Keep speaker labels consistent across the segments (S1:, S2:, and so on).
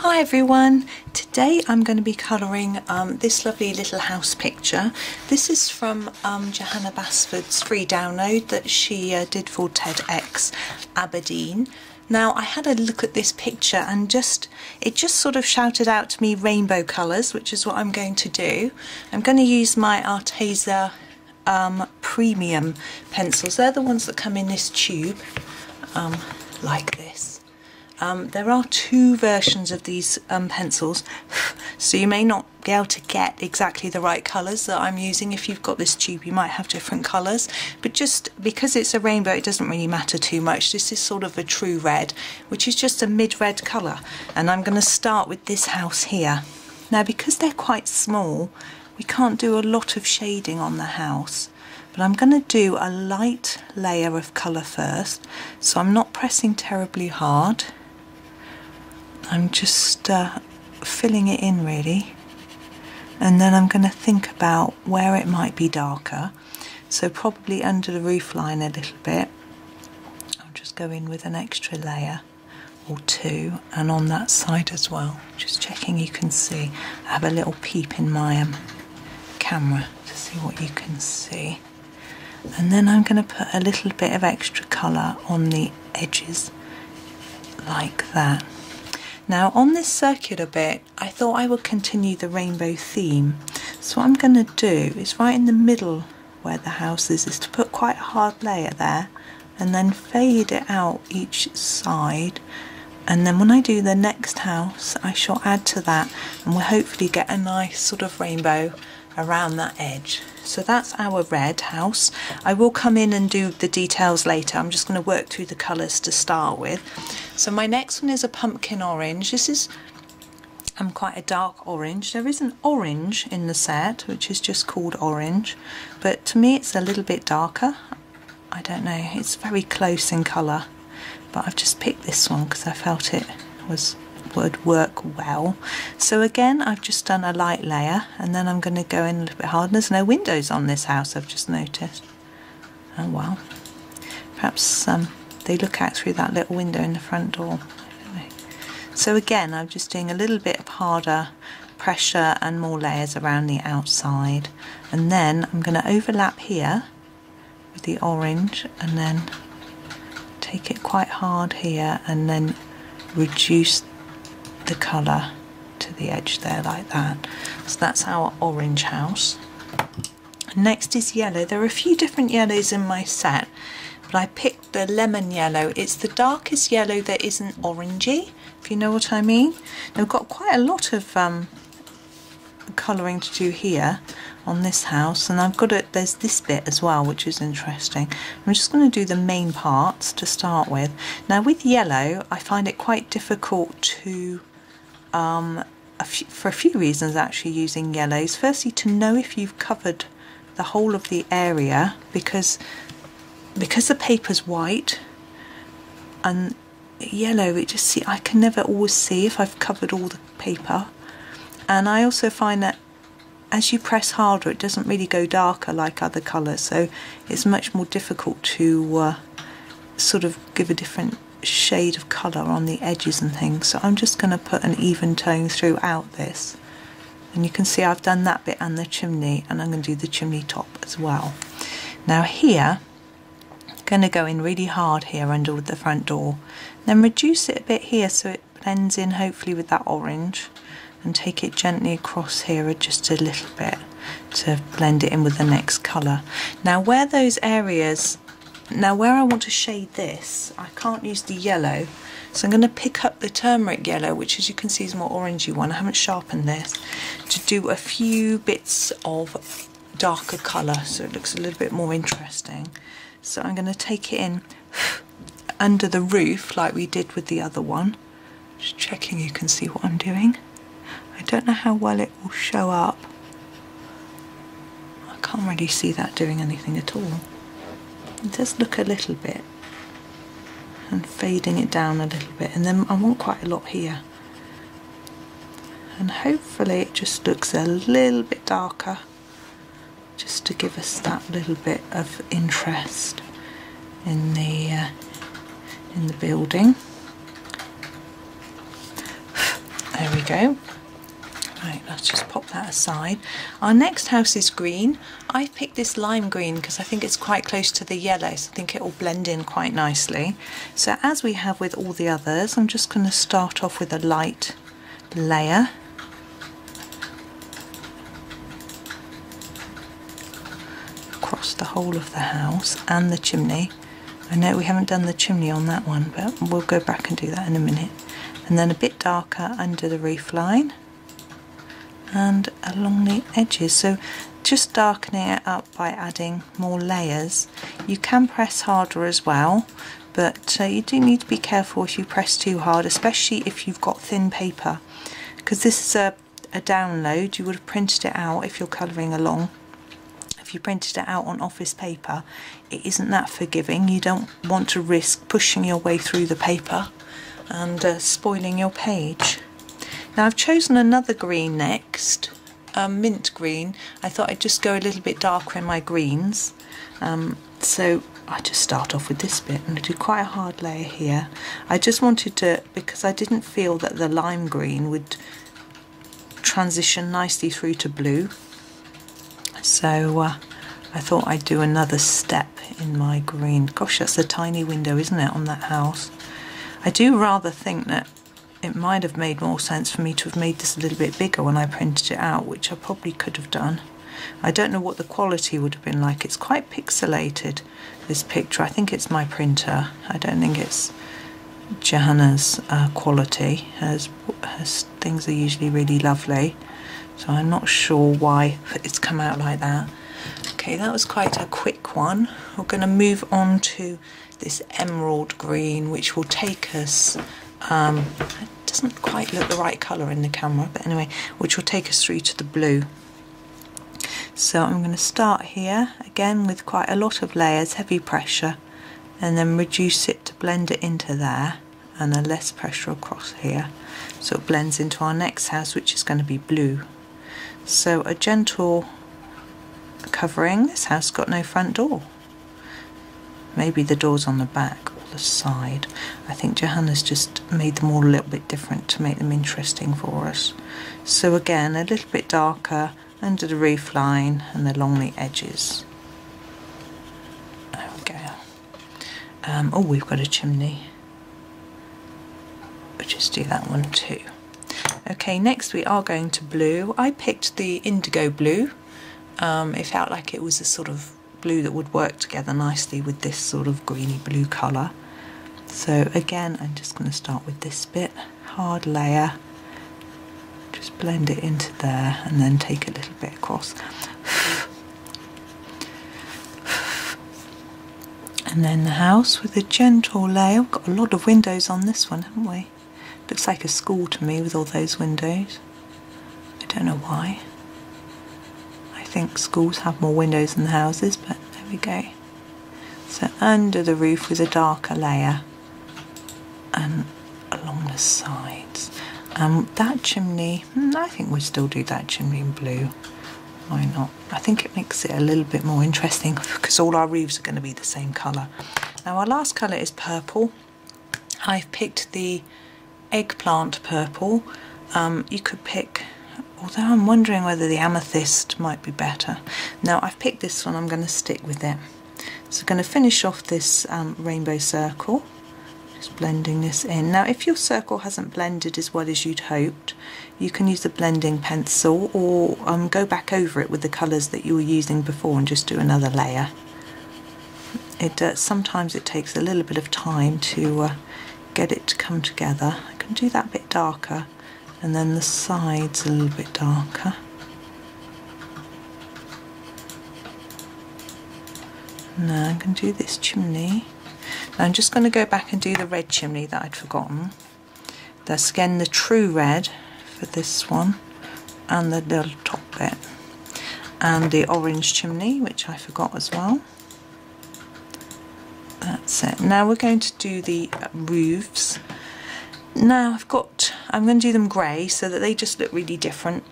S1: Hi everyone, today I'm going to be colouring this lovely little house picture. This is from Johanna Basford's free download that she did for TedX Aberdeen. Now I had a look at this picture and it just sort of shouted out to me rainbow colours, which is what I'm going to do. I'm going to use my Arteza Premium pencils. They're the ones that come in this tube like this. There are two versions of these pencils, so you may not be able to get exactly the right colours that I'm using. If you've got this tube you might have different colours, but just because it's a rainbow it doesn't really matter too much. This is sort of a true red, which is just a mid-red colour, and I'm going to start with this house here. Now because they're quite small we can't do a lot of shading on the house, but I'm going to do a light layer of colour first, so I'm not pressing terribly hard. I'm just filling it in really, and then I'm going to think about where it might be darker, so probably under the roof line a little bit. I'll just go in with an extra layer or two, and on that side as well, just checking you can see. I have a little peep in my camera to see what you can see, and then I'm going to put a little bit of extra colour on the edges like that. Now on this circular bit I thought I would continue the rainbow theme, so what I'm going to do is right in the middle where the house is to put quite a hard layer there and then fade it out each side, and then when I do the next house I shall add to that and we'll hopefully get a nice sort of rainbow around that edge. So that's our red house. I will come in and do the details later. I'm just going to work through the colours to start with. So my next one is a pumpkin orange. This is quite a dark orange. There is an orange in the set which is just called orange, but to me it's a little bit darker. I don't know, it's very close in colour, but I've just picked this one because I felt it would work well. So again I've just done a light layer and then I'm going to go in a little bit hard. There's no windows on this house, I've just noticed. Oh well, perhaps they look out through that little window in the front door. I don't know. So again I'm just doing a little bit of harder pressure and more layers around the outside, and then I'm going to overlap here with the orange and then take it quite hard here and then reduce the colour to the edge there like that. So that's our orange house. Next is yellow. There are a few different yellows in my set, but I picked the lemon yellow. It's the darkest yellow that isn't orangey, if you know what I mean. Now we've got quite a lot of colouring to do here on this house, and I've got there's this bit as well which is interesting. I'm just going to do the main parts to start with. Now with yellow I find it quite difficult to for a few reasons actually using yellows. Firstly, to know if you've covered the whole of the area, because the paper's white and yellow, I can never always see if I've covered all the paper. And I also find that as you press harder it doesn't really go darker like other colours, so it's much more difficult to sort of give a different shade of colour on the edges and things. So I'm just going to put an even tone throughout this, and you can see I've done that bit and the chimney, and I'm going to do the chimney top as well. Now here I'm going to go in really hard here under the front door, then reduce it a bit here so it blends in hopefully with that orange, and take it gently across here just a little bit to blend it in with the next colour. Now where I want to shade this, I can't use the yellow, so I'm going to pick up the Turmeric Yellow, which as you can see is a more orangey one. I haven't sharpened this, to do a few bits of darker colour so it looks a little bit more interesting. So I'm going to take it in under the roof like we did with the other one. Just checking you can see what I'm doing. I don't know how well it will show up. I can't really see that doing anything at all. It does look a little bit, and fading it down a little bit, and then I want quite a lot here, and hopefully it just looks a little bit darker just to give us that little bit of interest in the building. go. Right, let's just pop that aside. Our next house is green. I've picked this lime green because I think it's quite close to the yellow, so I think it will blend in quite nicely. So as we have with all the others, I'm just going to start off with a light layer. Across the whole of the house and the chimney. I know we haven't done the chimney on that one, but we'll go back and do that in a minute. And then a bit darker under the roof line and along the edges, so just darkening it up by adding more layers. You can press harder as well, but you do need to be careful if you press too hard, especially if you've got thin paper, because this is a download. You would have printed it out if you're colouring along. If you printed it out on office paper, it isn't that forgiving. You don't want to risk pushing your way through the paper and spoiling your page. Now I've chosen another green next, mint green. I thought I'd just go a little bit darker in my greens. So I just start off with this bit and do quite a hard layer here. I just wanted to, because I didn't feel that the lime green would transition nicely through to blue. So I thought I'd do another step in my green. Gosh, that's a tiny window, isn't it, on that house? I do rather think that it might have made more sense for me to have made this a little bit bigger when I printed it out, which I probably could have done. I don't know what the quality would have been like. It's quite pixelated, this picture. I think it's my printer. I don't think it's Johanna's quality. Her things are usually really lovely, so I'm not sure why it's come out like that. Okay, that was quite a quick one. We're going to move on to this emerald green, which will take us it doesn't quite look the right colour in the camera, but anyway, which will take us through to the blue. So I'm going to start here again with quite a lot of layers, heavy pressure, and then reduce it to blend it into there, and a less pressure across here, so it blends into our next house, which is going to be blue. So a gentle covering. This house got no front door. Maybe the door's on the back or the side. I think Johanna's just made them all a little bit different to make them interesting for us. So again, a little bit darker under the roof line and along the edges. There we go. Oh, we've got a chimney. We'll just do that one too. Okay, next we are going to blue. I picked the Indigo Blue. It felt like it was a sort of blue that would work together nicely with this sort of greeny blue colour. So again, I'm just going to start with this bit, hard layer, just blend it into there and then take a little bit across. And then the house with a gentle layer. We've got a lot of windows on this one, haven't we? Looks like a school to me with all those windows. I don't know why. I think schools have more windows than the houses, but there we go. So under the roof with a darker layer and along the sides. That chimney, I think we'll still do that chimney in blue. Why not? I think it makes it a little bit more interesting because all our roofs are going to be the same colour. Now our last colour is purple. I've picked the Eggplant Purple. You could pick, although I'm wondering whether the amethyst might be better. Now I've picked this one, I'm going to stick with it. So I'm going to finish off this rainbow circle, just blending this in. Now if your circle hasn't blended as well as you'd hoped, you can use a blending pencil or go back over it with the colours that you were using before and just do another layer. Sometimes it takes a little bit of time to get it to come together. I can do that bit darker and then the sides a little bit darker. Now I'm going to do this chimney. Now I'm just going to go back and do the red chimney that I'd forgotten. That's again the true red for this one and the little top bit. And the orange chimney, which I forgot as well. That's it. Now we're going to do the roofs. Now I'm going to do them grey so that they just look really different.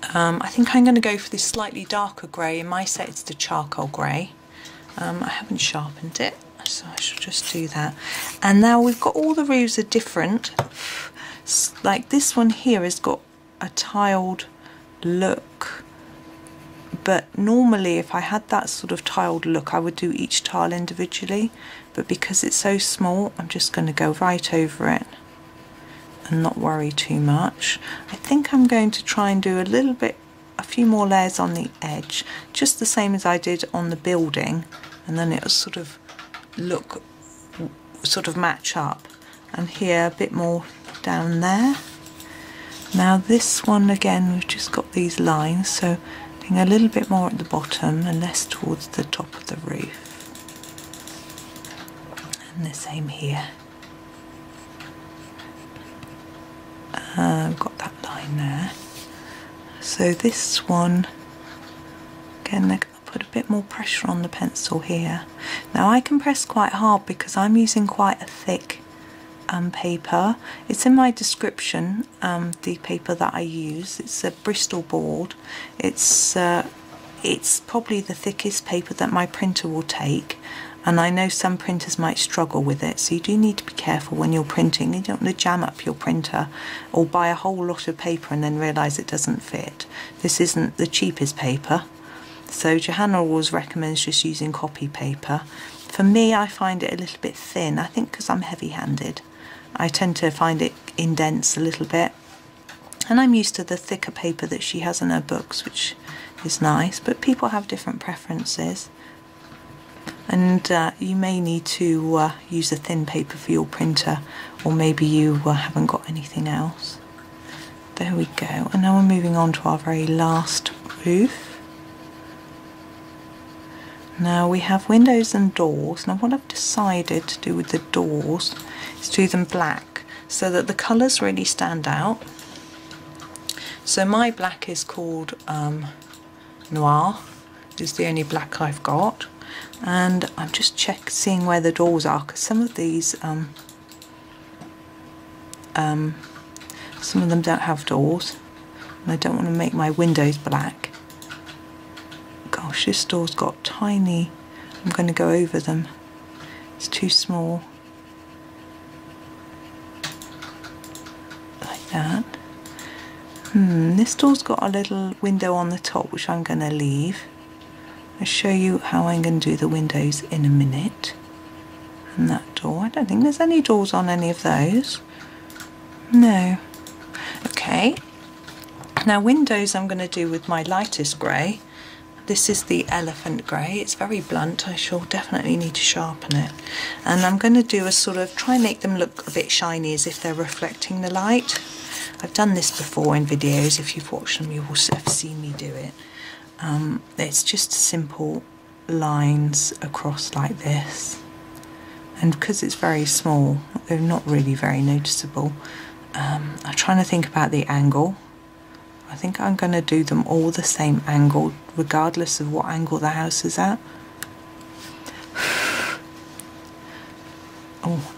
S1: I think I'm going to go for this slightly darker grey. In my set it's the charcoal grey. I haven't sharpened it, so I shall just do that. And now we've got all the roofs are different. Like this one here has got a tiled look, but normally if I had that sort of tiled look I would do each tile individually, but because it's so small I'm just going to go right over it and not worry too much. I think I'm going to try and do a few more layers on the edge, just the same as I did on the building, and then it'll sort of match up. And here a bit more down there. Now this one again, we've just got these lines, so doing a little bit more at the bottom and less towards the top of the roof. And the same here. I've got that line there. So this one, again, I'll put a bit more pressure on the pencil here. Now I can press quite hard because I'm using quite a thick paper. It's in my description, the paper that I use. It's a Bristol board. It's probably the thickest paper that my printer will take, and I know some printers might struggle with it, so you do need to be careful when you're printing. You don't want to jam up your printer or buy a whole lot of paper and then realise it doesn't fit. This isn't the cheapest paper, so Johanna always recommends just using copy paper. For me, I find it a little bit thin, I think because I'm heavy-handed. I tend to find it indents a little bit, and I'm used to the thicker paper that she has in her books, which is nice, but people have different preferences, and you may need to use a thin paper for your printer, or maybe you haven't got anything else. There we go, and now we're moving on to our very last roof. Now we have windows and doors. Now what I've decided to do with the doors is do them black so that the colours really stand out. So my black is called Noir. It's the only black I've got, and I'm just seeing where the doors are, because some of these some of them don't have doors, and I don't want to make my windows black. Gosh, this door's got tiny, I'm going to go over them, it's too small, like that. This door's got a little window on the top which I'm going to leave. I'll show you how I'm going to do the windows in a minute. And that door, I don't think there's any doors on any of those. No. Okay, now windows I'm going to do with my lightest grey. This is the elephant grey. It's very blunt. I shall definitely need to sharpen it. And I'm going to do a sort of, try and make them look a bit shiny as if they're reflecting the light. I've done this before in videos. If you've watched them, you will have seen me do it. It's just simple lines across like this. And because it's very small, they're not really very noticeable. I'm trying to think about the angle. I think I'm going to do them all the same angle, regardless of what angle the house is at. Oh,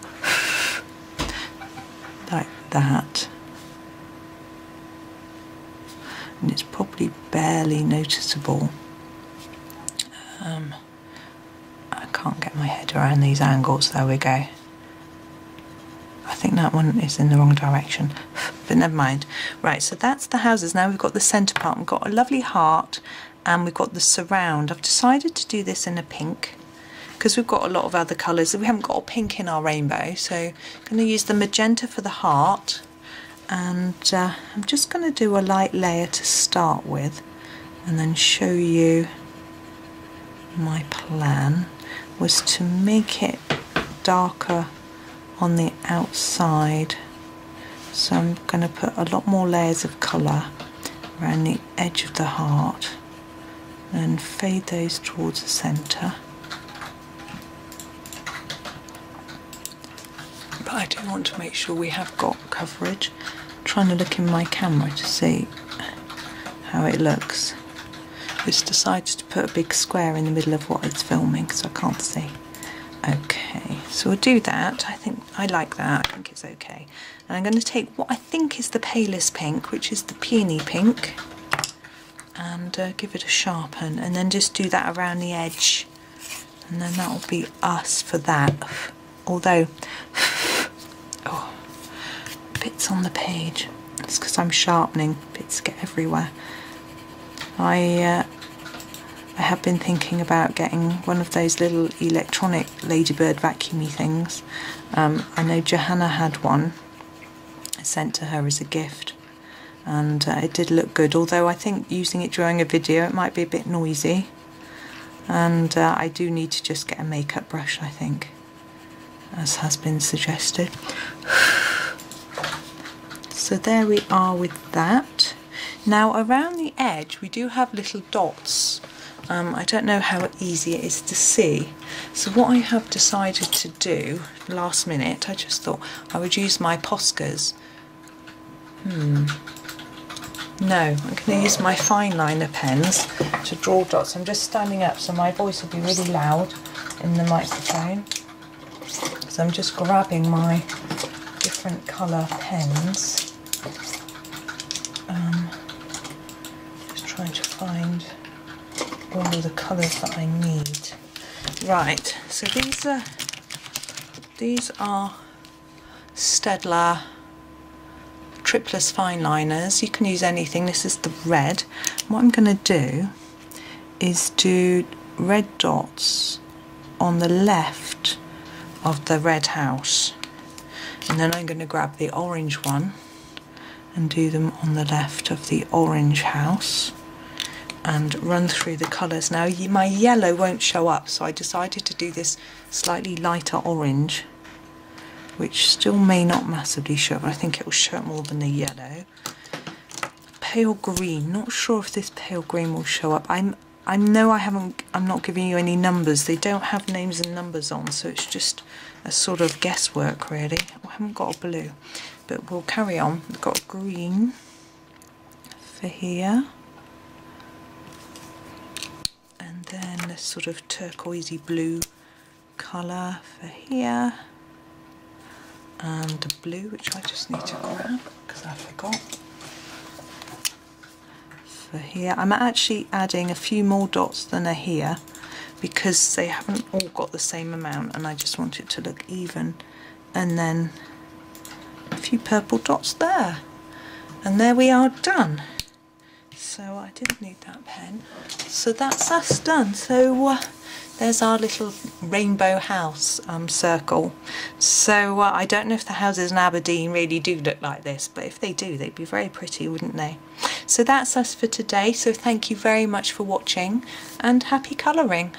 S1: like that. And it's probably barely noticeable. I can't get my head around these angles. There we go. I think that one is in the wrong direction, but never mind. Right, so that's the houses. Now we've got the centre part. We've got a lovely heart, and we've got the surround. I've decided to do this in a pink because we've got a lot of other colours. We haven't got a pink in our rainbow, so I'm going to use the magenta for the heart, and I'm just going to do a light layer to start with, and then show you my plan was to make it darker on the outside, so I'm going to put a lot more layers of colour around the edge of the heart and fade those towards the centre. But I do want to make sure we have got coverage. I'm trying to look in my camera to see how it looks. Just decided to put a big square in the middle of what it's filming so I can't see. Okay, so we'll do that. I think I like that. I think it's okay. And I'm going to take what I think is the palest pink, which is the Peony Pink, and give it a sharpen, and then just do that around the edge, and then that will be us for that. Although, oh, bits on the page. It's because I'm sharpening, bits get everywhere. I have been thinking about getting one of those little electronic ladybird vacuumy things. I know Johanna had one sent to her as a gift, and it did look good, although I think using it during a video it might be a bit noisy, and I do need to just get a makeup brush, I think, as has been suggested. So there we are with that. Now around the edge we do have little dots. I don't know how easy it is to see. So what I have decided to do last minute, I just thought I would use my Poscas. No, I'm going to use my fine liner pens to draw dots. I'm just standing up so my voice will be really loud in the microphone. So I'm just grabbing my different colour pens. Just trying to find all of the colours that I need. Right, so these are Staedtler Triplus fine liners. You can use anything. This is the red. What I'm going to do is do red dots on the left of the red house, and then I'm going to grab the orange one and do them on the left of the orange house and run through the colours. Now my yellow won't show up, so I decided to do this slightly lighter orange, which still may not massively show up. I think it will show up more than the yellow. Pale green, not sure if this pale green will show up. I'm not giving you any numbers. They don't have names and numbers on, so it's just a sort of guesswork really. I haven't got a blue, but we'll carry on. We've got a green for here, and then a sort of turquoisey blue colour for here, and the blue, which I just need to grab because I forgot, for here. I'm actually adding a few more dots than are here because they haven't all got the same amount, and I just want it to look even. And then a few purple dots there, and there we are, done. So I didn't need that pen. So that's us done. So there's our little rainbow house circle. So I don't know if the houses in Aberdeen really do look like this, but if they do, they'd be very pretty, wouldn't they? So that's us for today. So thank you very much for watching, and happy colouring.